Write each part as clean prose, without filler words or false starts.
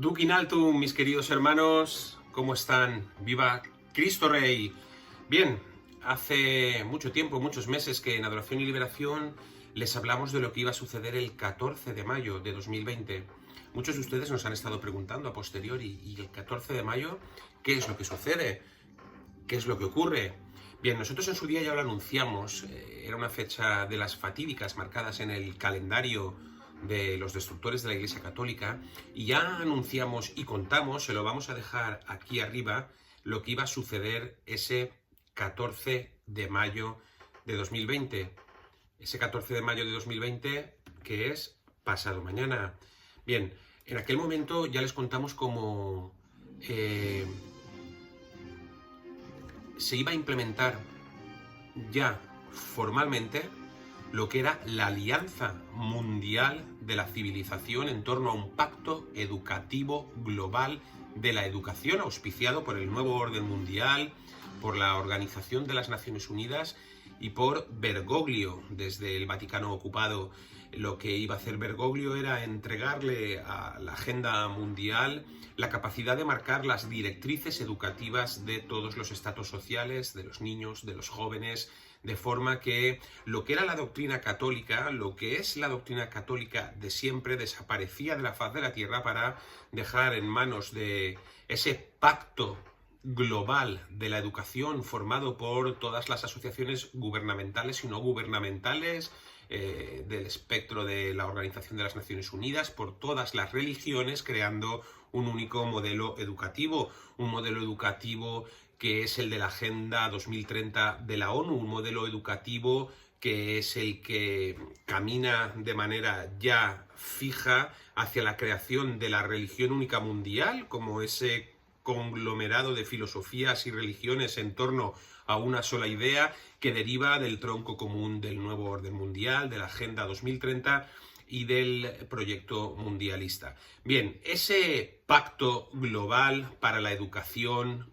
Duc in altum, mis queridos hermanos, ¿cómo están? ¡Viva Cristo Rey! Bien, hace mucho tiempo, muchos meses que en Adoración y Liberación les hablamos de lo que iba a suceder el 14 de mayo de 2020. Muchos de ustedes nos han estado preguntando a posteriori, ¿y el 14 de mayo qué es lo que sucede? ¿Qué es lo que ocurre? Bien, nosotros en su día ya lo anunciamos, era una fecha de las fatídicas marcadas en el calendario de los destructores de la Iglesia Católica, y ya anunciamos y contamos, se lo vamos a dejar aquí arriba, lo que iba a suceder ese 14 de mayo de 2020. Ese 14 de mayo de 2020, que es pasado mañana. Bien, en aquel momento ya les contamos cómo se iba a implementar ya formalmente lo que era la Alianza Mundial de la Civilización en torno a un pacto educativo global de la educación, auspiciado por el nuevo orden mundial, por la Organización de las Naciones Unidas y por Bergoglio, desde el Vaticano ocupado. Lo que iba a hacer Bergoglio era entregarle a la agenda mundial la capacidad de marcar las directrices educativas de todos los estratos sociales, de los niños, de los jóvenes, de forma que lo que era la doctrina católica, lo que es la doctrina católica de siempre, desaparecía de la faz de la tierra para dejar en manos de ese pacto global de la educación formado por todas las asociaciones gubernamentales y no gubernamentales, del espectro de la Organización de las Naciones Unidas, por todas las religiones, creando un único modelo educativo, un modelo educativo que es el de la Agenda 2030 de la ONU, un modelo educativo que es el que camina de manera ya fija hacia la creación de la religión única mundial, como ese conglomerado de filosofías y religiones en torno a una sola idea que deriva del tronco común del nuevo orden mundial, de la Agenda 2030 y del proyecto mundialista. Bien, ese pacto global para la educación,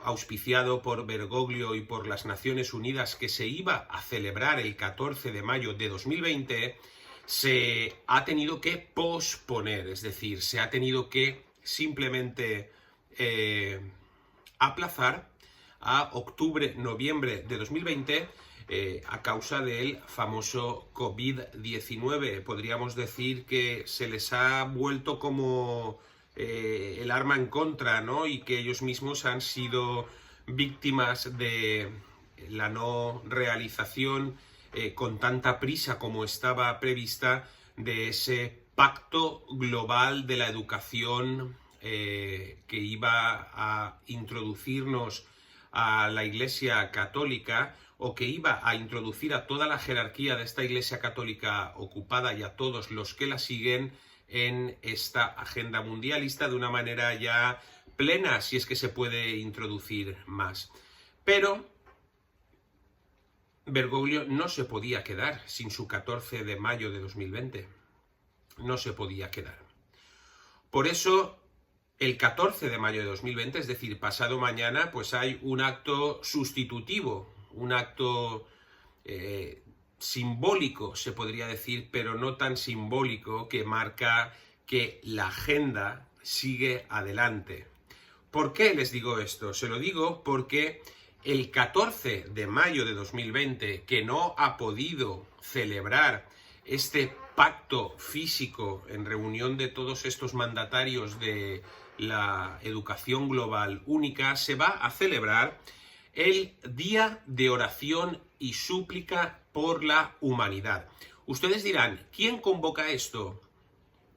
auspiciado por Bergoglio y por las Naciones Unidas, que se iba a celebrar el 14 de mayo de 2020, se ha tenido que posponer, es decir, se ha tenido que simplemente aplazar a octubre-noviembre de 2020 a causa del famoso COVID-19. Podríamos decir que se les ha vuelto como el arma en contra, ¿no? Y que ellos mismos han sido víctimas de la no realización con tanta prisa como estaba prevista de ese pacto global de la educación que iba a introducirnos a la Iglesia Católica, o que iba a introducir a toda la jerarquía de esta Iglesia Católica ocupada y a todos los que la siguen en esta agenda mundialista de una manera ya plena, si es que se puede introducir más. Pero Bergoglio no se podía quedar sin su 14 de mayo de 2020. No se podía quedar. Por eso, el 14 de mayo de 2020, es decir, pasado mañana, pues hay un acto sustitutivo, un acto simbólico, se podría decir, pero no tan simbólico, que marca que la agenda sigue adelante. ¿Por qué les digo esto? Se lo digo porque el 14 de mayo de 2020, que no ha podido celebrar este pacto físico en reunión de todos estos mandatarios de la educación global única, se va a celebrar el Día de Oración y Súplica por la Humanidad. Ustedes dirán, ¿quién convoca esto?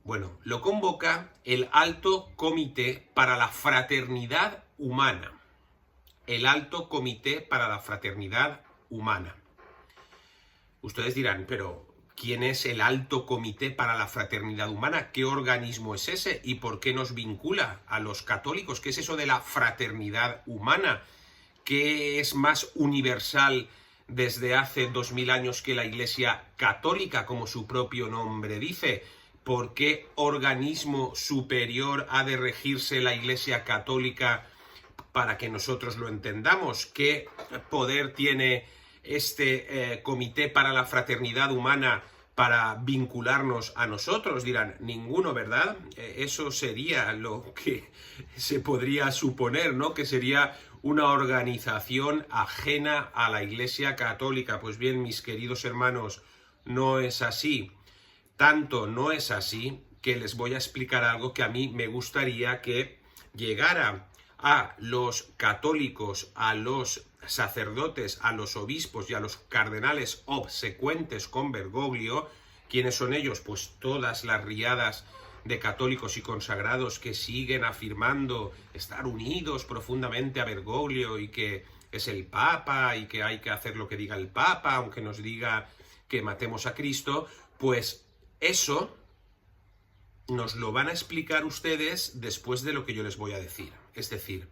Bueno, lo convoca el Alto Comité para la Fraternidad Humana. El Alto Comité para la Fraternidad Humana. Ustedes dirán, pero ¿quién es el Alto Comité para la Fraternidad Humana? ¿Qué organismo es ese? ¿Y por qué nos vincula a los católicos? ¿Qué es eso de la fraternidad humana? ¿Qué es más universal desde hace 2000 años que la Iglesia Católica, como su propio nombre dice? ¿Por qué organismo superior ha de regirse la Iglesia Católica para que nosotros lo entendamos? ¿Qué poder tiene este Comité para la Fraternidad Humana para vincularnos a nosotros. Dirán, ninguno, ¿verdad? Eso sería lo que se podría suponer, ¿no? Que sería una organización ajena a la Iglesia Católica. Pues bien, mis queridos hermanos, no es así. Tanto no es así que les voy a explicar algo que a mí me gustaría que llegara a los católicos, a los sacerdotes, a los obispos y a los cardenales obsecuentes con Bergoglio. ¿Quiénes son ellos? Pues todas las riadas de católicos y consagrados que siguen afirmando estar unidos profundamente a Bergoglio y que es el Papa y que hay que hacer lo que diga el Papa, aunque nos diga que matemos a Cristo. Pues eso nos lo van a explicar ustedes después de lo que yo les voy a decir. Es decir,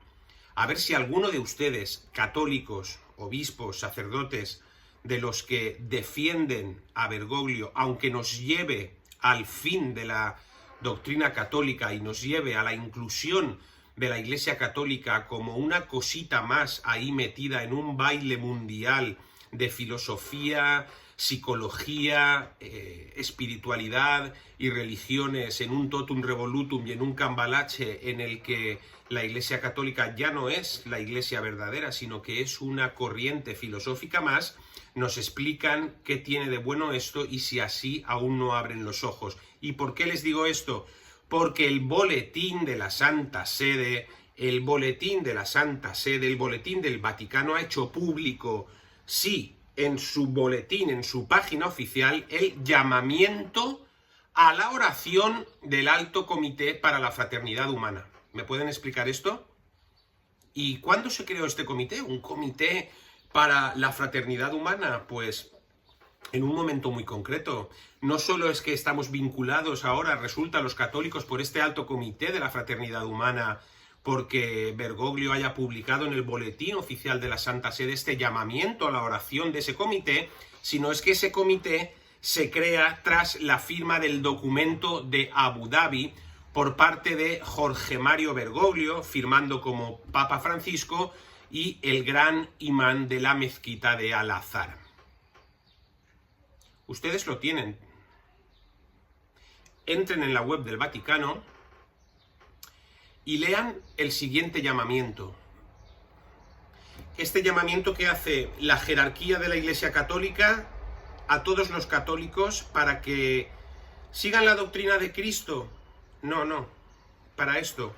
a ver si alguno de ustedes, católicos, obispos, sacerdotes, de los que defienden a Bergoglio, aunque nos lleve al fin de la doctrina católica y nos lleve a la inclusión de la Iglesia Católica como una cosita más ahí metida en un baile mundial de filosofía, psicología, espiritualidad y religiones, en un totum revolutum y en un cambalache en el que la Iglesia Católica ya no es la Iglesia verdadera, sino que es una corriente filosófica más, nos explican qué tiene de bueno esto y si así aún no abren los ojos. ¿Y por qué les digo esto? Porque el boletín de la Santa Sede, el boletín del Vaticano ha hecho público, sí, en su boletín, en su página oficial, el llamamiento a la oración del Alto Comité para la Fraternidad Humana. ¿Me pueden explicar esto? ¿Y cuándo se creó este comité? ¿Un comité para la fraternidad humana? Pues en un momento muy concreto. No solo es que estamos vinculados ahora, resulta, los católicos por este Alto Comité de la Fraternidad Humana, porque Bergoglio haya publicado en el boletín oficial de la Santa Sede este llamamiento a la oración de ese comité, sino es que ese comité se crea tras la firma del documento de Abu Dhabi por parte de Jorge Mario Bergoglio, firmando como Papa Francisco, y el gran imán de la mezquita de Al-Azhar. Ustedes lo tienen. Entren en la web del Vaticano y lean el siguiente llamamiento. Este llamamiento que hace la jerarquía de la Iglesia Católica a todos los católicos para que sigan la doctrina de Cristo. No, para esto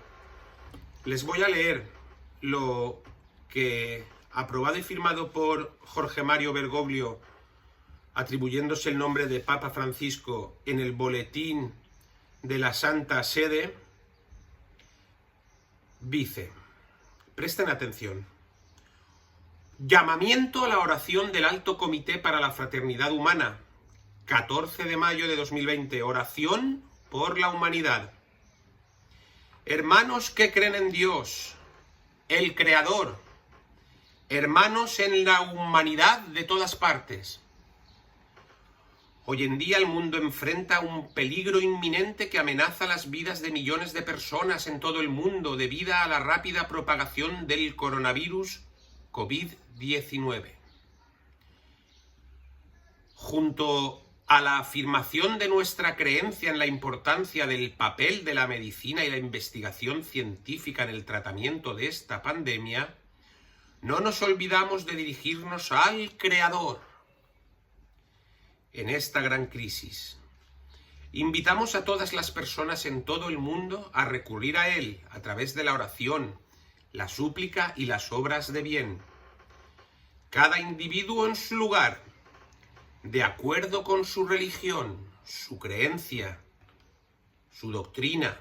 les voy a leer lo que, aprobado y firmado por Jorge Mario Bergoglio, atribuyéndose el nombre de Papa Francisco en el boletín de la Santa Sede, dice, presten atención, llamamiento a la oración del Alto Comité para la Fraternidad Humana, 14 de mayo de 2020, oración por la humanidad. Hermanos que creen en Dios, el Creador, hermanos en la humanidad de todas partes. Hoy en día el mundo enfrenta un peligro inminente que amenaza las vidas de millones de personas en todo el mundo debido a la rápida propagación del coronavirus COVID-19. Junto a la afirmación de nuestra creencia en la importancia del papel de la medicina y la investigación científica en el tratamiento de esta pandemia, no nos olvidamos de dirigirnos al Creador. En esta gran crisis, invitamos a todas las personas en todo el mundo a recurrir a Él a través de la oración, la súplica y las obras de bien. Cada individuo en su lugar, de acuerdo con su religión, su creencia, su doctrina,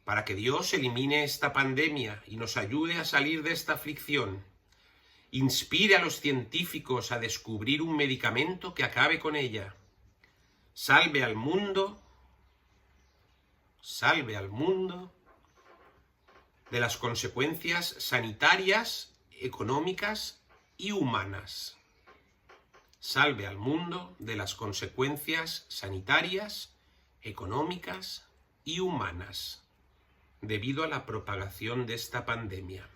para que Dios elimine esta pandemia y nos ayude a salir de esta aflicción. Inspire a los científicos a descubrir un medicamento que acabe con ella. Salve al mundo de las consecuencias sanitarias, económicas y humanas. Salve al mundo de las consecuencias sanitarias, económicas y humanas debido a la propagación de esta pandemia.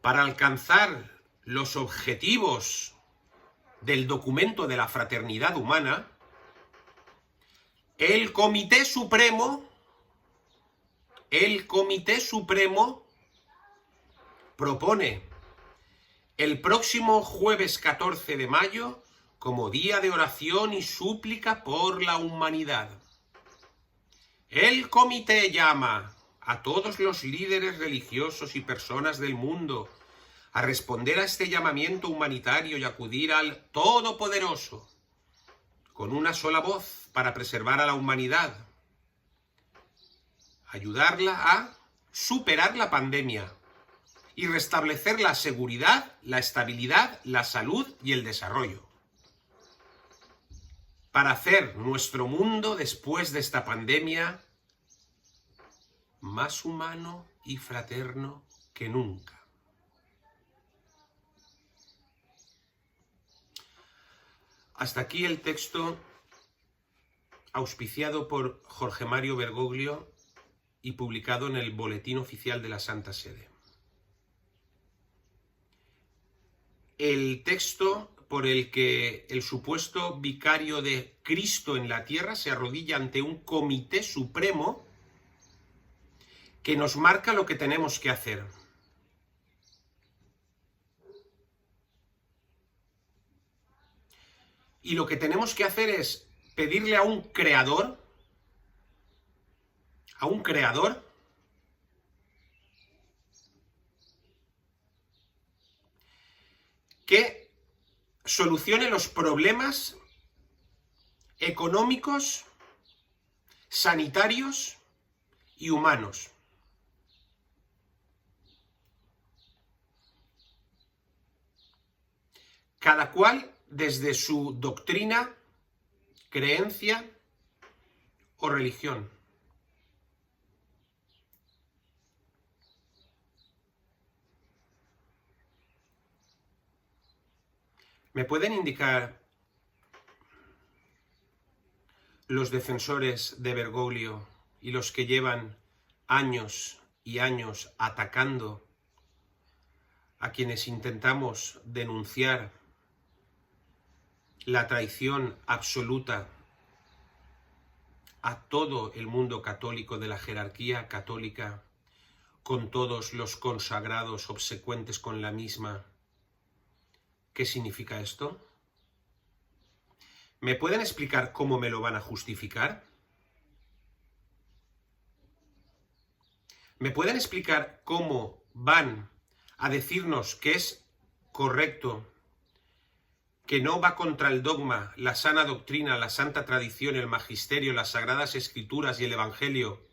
Para alcanzar los objetivos del documento de la fraternidad humana, el Comité Supremo propone el próximo jueves 14 de mayo como día de oración y súplica por la humanidad. El comité llama a todos los líderes religiosos y personas del mundo a responder a este llamamiento humanitario y acudir al Todopoderoso con una sola voz para preservar a la humanidad, ayudarla a superar la pandemia y restablecer la seguridad, la estabilidad, la salud y el desarrollo, para hacer nuestro mundo después de esta pandemia más humano y fraterno que nunca. Hasta aquí el texto auspiciado por Jorge Mario Bergoglio y publicado en el Boletín Oficial de la Santa Sede. El texto por el que el supuesto vicario de Cristo en la tierra se arrodilla ante un comité supremo que nos marca lo que tenemos que hacer. Y lo que tenemos que hacer es pedirle a un creador, que solucione los problemas económicos, sanitarios y humanos. Cada cual desde su doctrina, creencia o religión. ¿Me pueden indicar los defensores de Bergoglio y los que llevan años y años atacando a quienes intentamos denunciar la traición absoluta a todo el mundo católico de la jerarquía católica, con todos los consagrados obsecuentes con la misma? ¿Qué significa esto? ¿Me pueden explicar cómo me lo van a justificar? ¿Me pueden explicar cómo van a decirnos que es correcto, que no va contra el dogma, la sana doctrina, la santa tradición, el magisterio, las sagradas escrituras y el evangelio,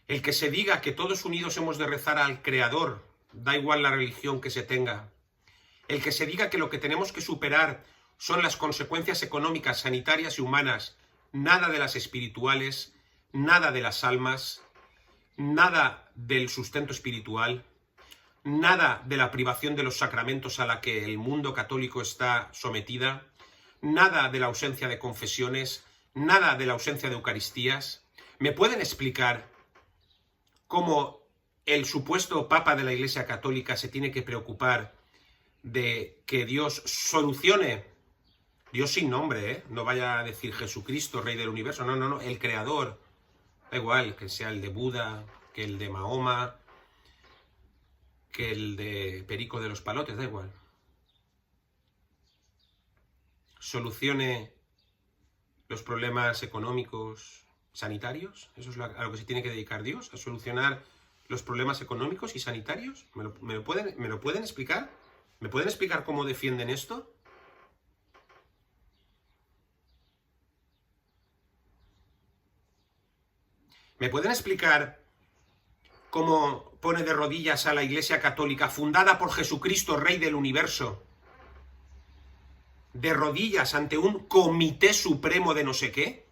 el que se diga que todos unidos hemos de rezar al Creador, da igual la religión que se tenga, el que se diga que lo que tenemos que superar son las consecuencias económicas, sanitarias y humanas, nada de las espirituales, nada de las almas, nada del sustento espiritual, nada de la privación de los sacramentos a la que el mundo católico está sometida, nada de la ausencia de confesiones, nada de la ausencia de Eucaristías? ¿Me pueden explicar cómo el supuesto Papa de la Iglesia Católica se tiene que preocupar de que Dios solucione, Dios sin nombre, no vaya a decir Jesucristo, Rey del Universo, no, el Creador, da igual que sea el de Buda, que el de Mahoma, que el de Perico de los Palotes, da igual, solucione los problemas económicos, sanitarios? ¿Eso es a lo que se tiene que dedicar Dios? ¿A solucionar los problemas económicos y sanitarios? ¿Me lo pueden explicar? ¿Me pueden explicar cómo defienden esto? ¿Me pueden explicar cómo pone de rodillas a la Iglesia Católica, fundada por Jesucristo, Rey del Universo, de rodillas ante un comité supremo de no sé qué?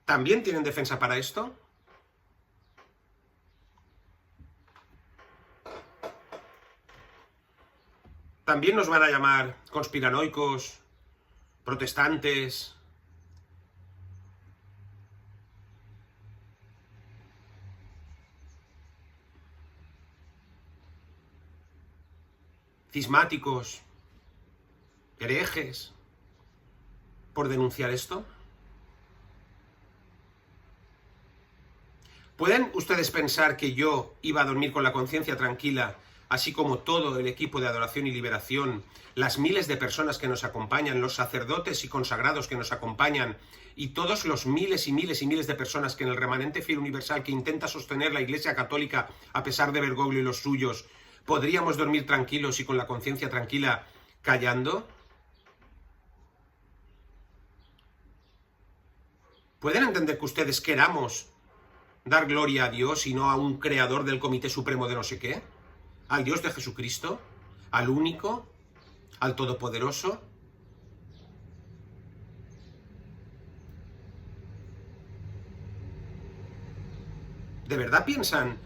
¿También tienen defensa para esto? También nos van a llamar conspiranoicos, protestantes. cismáticos, herejes, por denunciar esto? ¿Pueden ustedes pensar que yo iba a dormir con la conciencia tranquila, así como todo el equipo de adoración y liberación, las miles de personas que nos acompañan, los sacerdotes y consagrados que nos acompañan, y todos los miles y miles y miles de personas que en el remanente fiel universal que intenta sostener la Iglesia Católica a pesar de Bergoglio y los suyos, podríamos dormir tranquilos y con la conciencia tranquila callando? ¿Pueden entender que ustedes queramos dar gloria a Dios y no a un creador del Comité Supremo de no sé qué? ¿Al Dios de Jesucristo? ¿Al único? ¿Al Todopoderoso? ¿De verdad piensan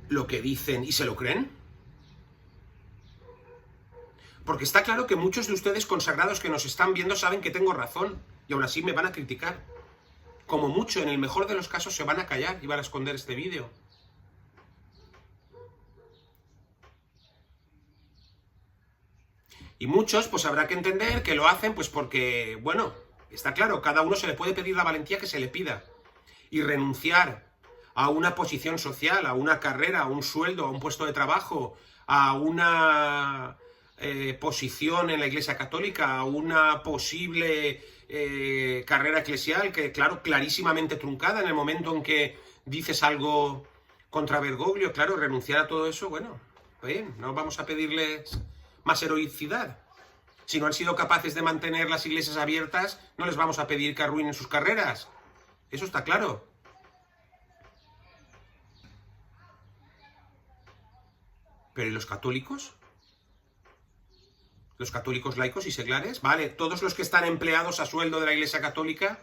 lo que dicen y se lo creen? Porque está claro que muchos de ustedes consagrados que nos están viendo saben que tengo razón y aún así me van a criticar. Como mucho, en el mejor de los casos, se van a callar y van a esconder este vídeo. Y muchos, pues habrá que entender que lo hacen pues porque, bueno, está claro, cada uno se le puede pedir la valentía que se le pida. Y renunciar a una posición social, a una carrera, a un sueldo, a un puesto de trabajo, a una posición en la Iglesia Católica, a una posible carrera eclesial que, claro, clarísimamente truncada en el momento en que dices algo contra Bergoglio, claro, renunciar a todo eso, bueno, bien, no vamos a pedirles más heroicidad. Si no han sido capaces de mantener las iglesias abiertas, no les vamos a pedir que arruinen sus carreras. Eso está claro. ¿Pero y los católicos? ¿Los católicos laicos y seglares? Vale, todos los que están empleados a sueldo de la Iglesia Católica,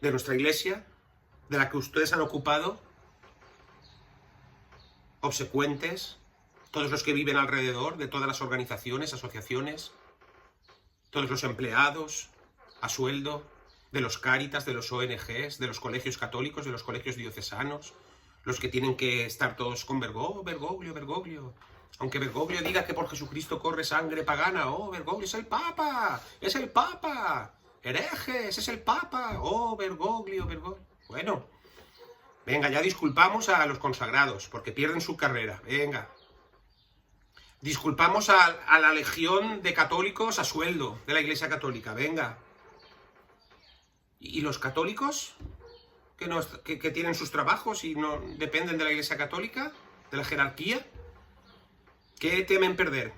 de nuestra Iglesia, de la que ustedes han ocupado, obsecuentes, todos los que viven alrededor de todas las organizaciones, asociaciones, todos los empleados a sueldo, de los Cáritas, de los ONGs, de los colegios católicos, de los colegios diocesanos, los que tienen que estar todos con Bergoglio, Bergoglio. Aunque Bergoglio diga que por Jesucristo corre sangre pagana, oh, Bergoglio es el Papa, herejes, es el Papa, oh, Bergoglio. Bueno, venga, ya disculpamos a los consagrados, porque pierden su carrera, venga. Disculpamos a la legión de católicos a sueldo de la Iglesia Católica, venga. ¿Y los católicos? Que tienen sus trabajos y no dependen de la Iglesia Católica, de la jerarquía. ¿Qué temen perder?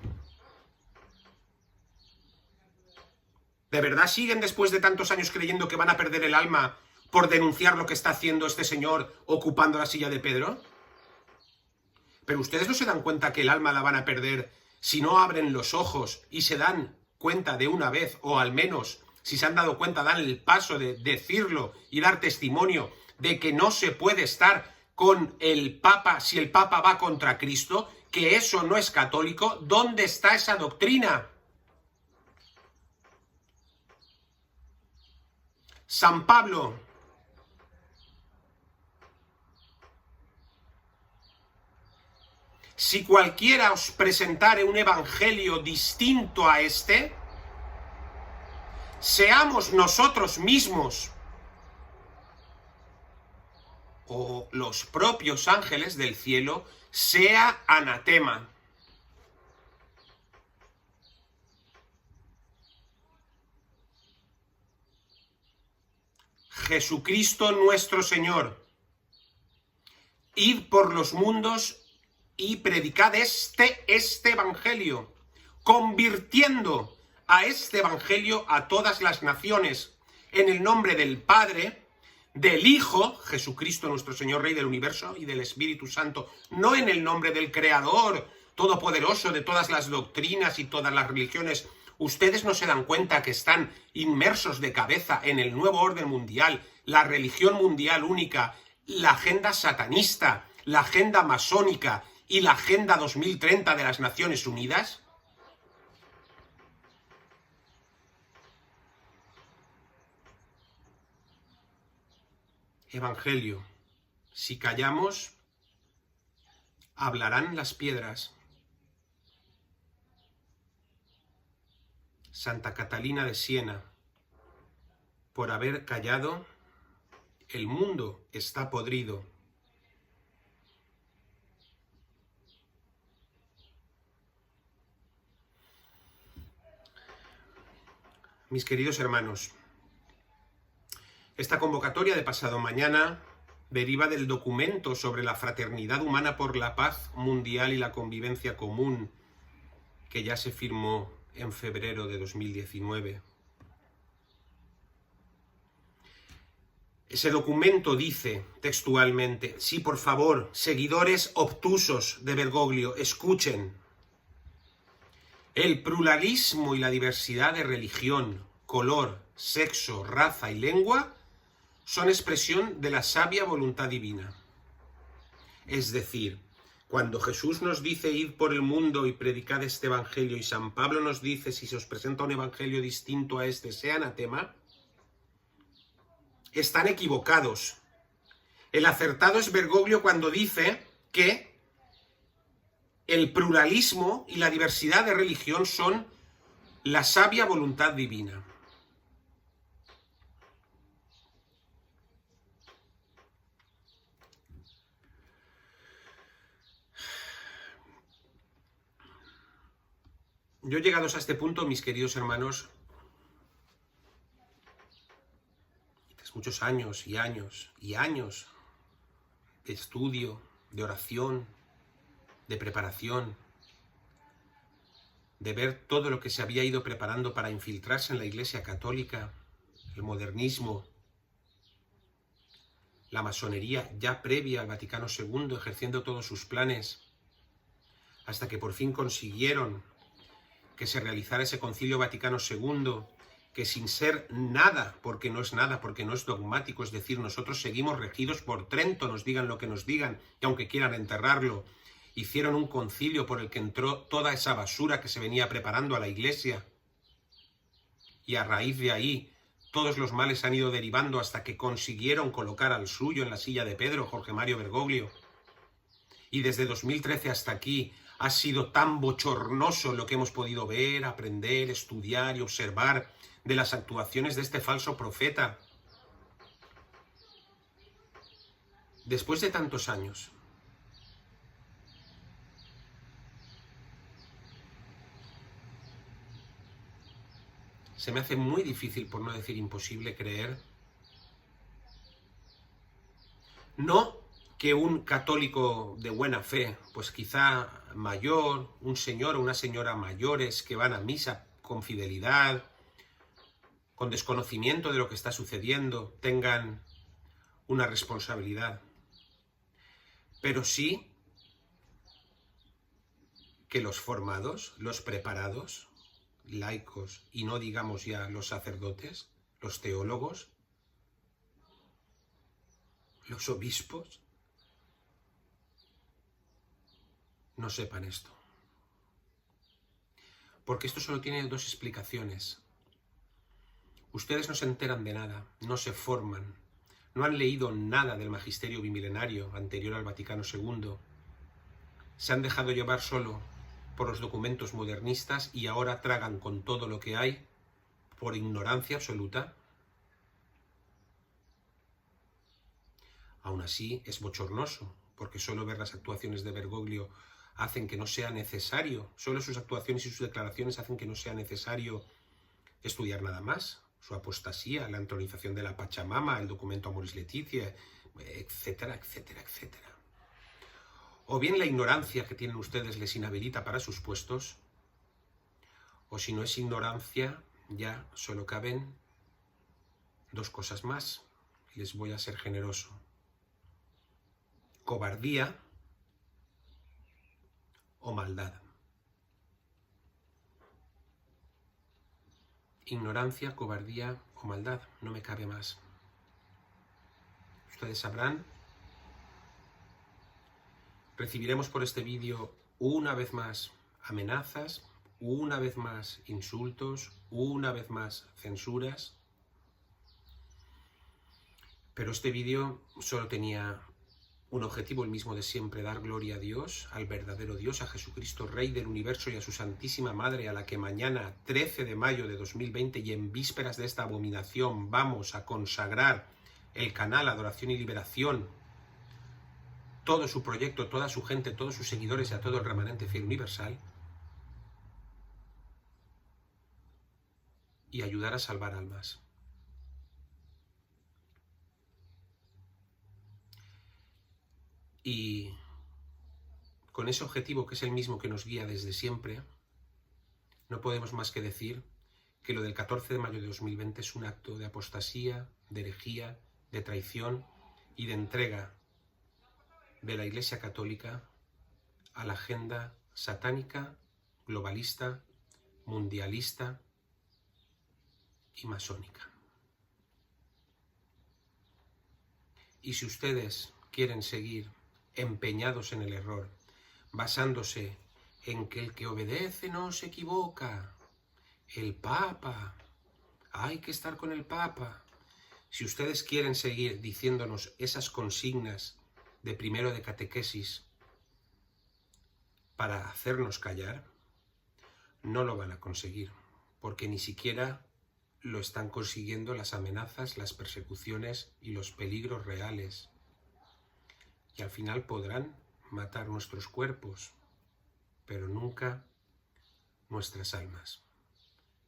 ¿De verdad siguen después de tantos años creyendo que van a perder el alma por denunciar lo que está haciendo este señor ocupando la silla de Pedro? Pero ustedes no se dan cuenta que el alma la van a perder si no abren los ojos y se dan cuenta de una vez, o al menos, si se han dado cuenta, dan el paso de decirlo y dar testimonio de que no se puede estar con el Papa si el Papa va contra Cristo, que eso no es católico. ¿Dónde está esa doctrina? San Pablo si cualquiera os presentare un evangelio distinto a este, seamos nosotros mismos o los propios ángeles del cielo, sea anatema. Jesucristo nuestro Señor, id por los mundos y predicad este evangelio, convirtiendo a este evangelio a todas las naciones, en el nombre del Padre, del Hijo, Jesucristo nuestro Señor, Rey del Universo, y del Espíritu Santo, no en el nombre del Creador todopoderoso de todas las doctrinas y todas las religiones. Ustedes no se dan cuenta que están inmersos de cabeza en el nuevo orden mundial, la religión mundial única, la agenda satanista, la agenda masónica y la Agenda 2030 de las Naciones Unidas. Evangelio. Si callamos, hablarán las piedras. Santa Catalina de Siena, por haber callado, el mundo está podrido. Mis queridos hermanos, esta convocatoria de pasado mañana deriva del documento sobre la fraternidad humana por la paz mundial y la convivencia común, que ya se firmó en febrero de 2019. Ese documento dice textualmente: sí, por favor, seguidores obtusos de Bergoglio, escuchen. El pluralismo y la diversidad de religión, color, sexo, raza y lengua son expresión de la sabia voluntad divina. Es decir, cuando Jesús nos dice id por el mundo y predicad este evangelio, y San Pablo nos dice si se os presenta un evangelio distinto a este, sea anatema, están equivocados. El acertado es Bergoglio cuando dice que el pluralismo y la diversidad de religión son la sabia voluntad divina. Yo, llegados a este punto, mis queridos hermanos, tras muchos años y años y años de estudio, de oración, de preparación, de ver todo lo que se había ido preparando para infiltrarse en la Iglesia Católica, el modernismo, la masonería ya previa al Vaticano II, ejerciendo todos sus planes, hasta que por fin consiguieron que se realizara ese Concilio Vaticano II, que sin ser nada, porque no es nada, porque no es dogmático, es decir, nosotros seguimos regidos por Trento, nos digan lo que nos digan, y aunque quieran enterrarlo, hicieron un concilio por el que entró toda esa basura que se venía preparando a la Iglesia, y a raíz de ahí todos los males han ido derivando hasta que consiguieron colocar al suyo en la silla de Pedro, Jorge Mario Bergoglio. Y desde 2013 hasta aquí ha sido tan bochornoso lo que hemos podido ver, aprender, estudiar y observar de las actuaciones de este falso profeta. Después de tantos años, se me hace muy difícil, por no decir imposible, creer, no que un católico de buena fe, pues quizá mayor, un señor o una señora mayores que van a misa con fidelidad, con desconocimiento de lo que está sucediendo, tengan una responsabilidad. Pero sí que los formados, los preparados, laicos, y no digamos ya los sacerdotes, los teólogos, los obispos, no sepan esto. Porque esto solo tiene dos explicaciones. Ustedes no se enteran de nada, no se forman, no han leído nada del magisterio bimilenario anterior al Vaticano II, se han dejado llevar solo por los documentos modernistas y ahora tragan con todo lo que hay por ignorancia absoluta. Aún así es bochornoso, porque solo ver las actuaciones de Bergoglio hacen que no sea necesario, solo sus actuaciones y sus declaraciones hacen que no sea necesario estudiar nada más. Su apostasía, la entronización de la Pachamama, el documento Amoris Laetitia, etcétera, etcétera, etcétera. O bien la ignorancia que tienen ustedes les inhabilita para sus puestos, o si no es ignorancia, ya solo caben dos cosas más. Les voy a ser generoso. Cobardía o maldad. Ignorancia, cobardía o maldad, no me cabe más. Ustedes sabrán. Recibiremos por este vídeo una vez más amenazas, una vez más insultos, una vez más censuras. Pero este vídeo solo tenía Un objetivo el mismo de siempre, dar gloria a Dios, al verdadero Dios, a Jesucristo, Rey del Universo, y a su Santísima Madre, a la que mañana, 13 de mayo de 2020, y en vísperas de esta abominación, vamos a consagrar el canal Adoración y Liberación, todo su proyecto, toda su gente, todos sus seguidores y a todo el remanente fiel universal, y ayudar a salvar almas. Y con ese objetivo, que es el mismo que nos guía desde siempre, no podemos más que decir que lo del 14 de mayo de 2020 es un acto de apostasía, de herejía, de traición y de entrega de la Iglesia Católica a la agenda satánica, globalista, mundialista y masónica. Y si ustedes quieren seguir empeñados en el error, basándose en que el que obedece no se equivoca, el Papa, hay que estar con el Papa. Si ustedes quieren seguir diciéndonos esas consignas de primero de catequesis para hacernos callar, no lo van a conseguir, porque ni siquiera lo están consiguiendo las amenazas, las persecuciones y los peligros reales. Y al final podrán matar nuestros cuerpos, pero nunca nuestras almas.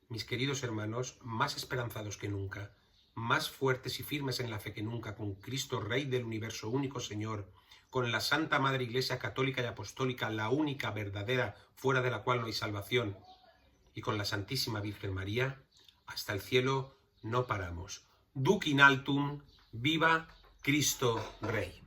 Mis queridos hermanos, más esperanzados que nunca, más fuertes y firmes en la fe que nunca, con Cristo, Rey del Universo, único Señor, con la Santa Madre Iglesia Católica y Apostólica, la única verdadera, fuera de la cual no hay salvación, y con la Santísima Virgen María, hasta el cielo no paramos. Duc in altum, viva Cristo Rey.